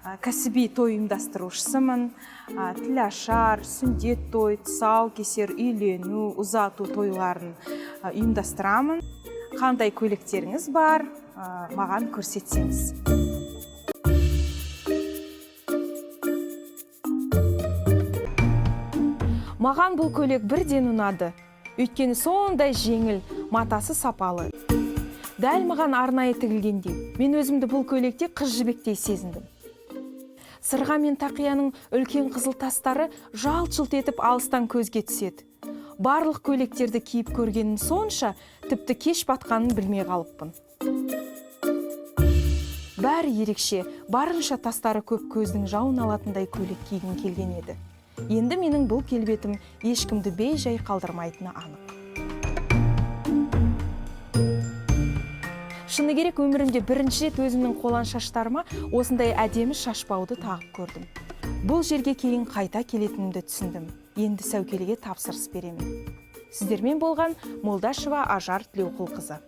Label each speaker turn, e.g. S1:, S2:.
S1: кәсіби той ұйымдастырушысымын. Тілашар, сүндет той, тұсаукесер, үйлену, ұзату тойларын ұйымдастырамын. Қандай көйлектеріңіз бар, маған көрсетсеңіз. Маған бұл көйлек бірден ұнады. Өйткені сондай жеңіл, матасы сапалы. Дәл маған арнайы тігілгендей, мен өзімді бұл көйлекте қыз жібектей сезіндім. Сырға мен тақияның үлкен қызыл тастары жалт-жұлт етіп алыстан көзге түседі. Барлық көйлектерді киіп көргенім сонша, тіпті кеш батқанын білмей қалыппын. Бәрі ерекше, барынша тастары көп көздің жауын алатындай көйлек кигім келген еді. Енді менің бұл келбетім ешкімді бей-жай қалдырмайтыны анық. Шыны керек, өмірімде бірінші рет өзімнің қолаң шаштарыма осындай әдемі шашбауды тағып көрдім. Бұл жерге кейін қайта келетінімді түсіндім. Енді Сәукелеге тапсырыс беремін. Сіздермен болған Молдашева Ажар Тілеуқұлқызы.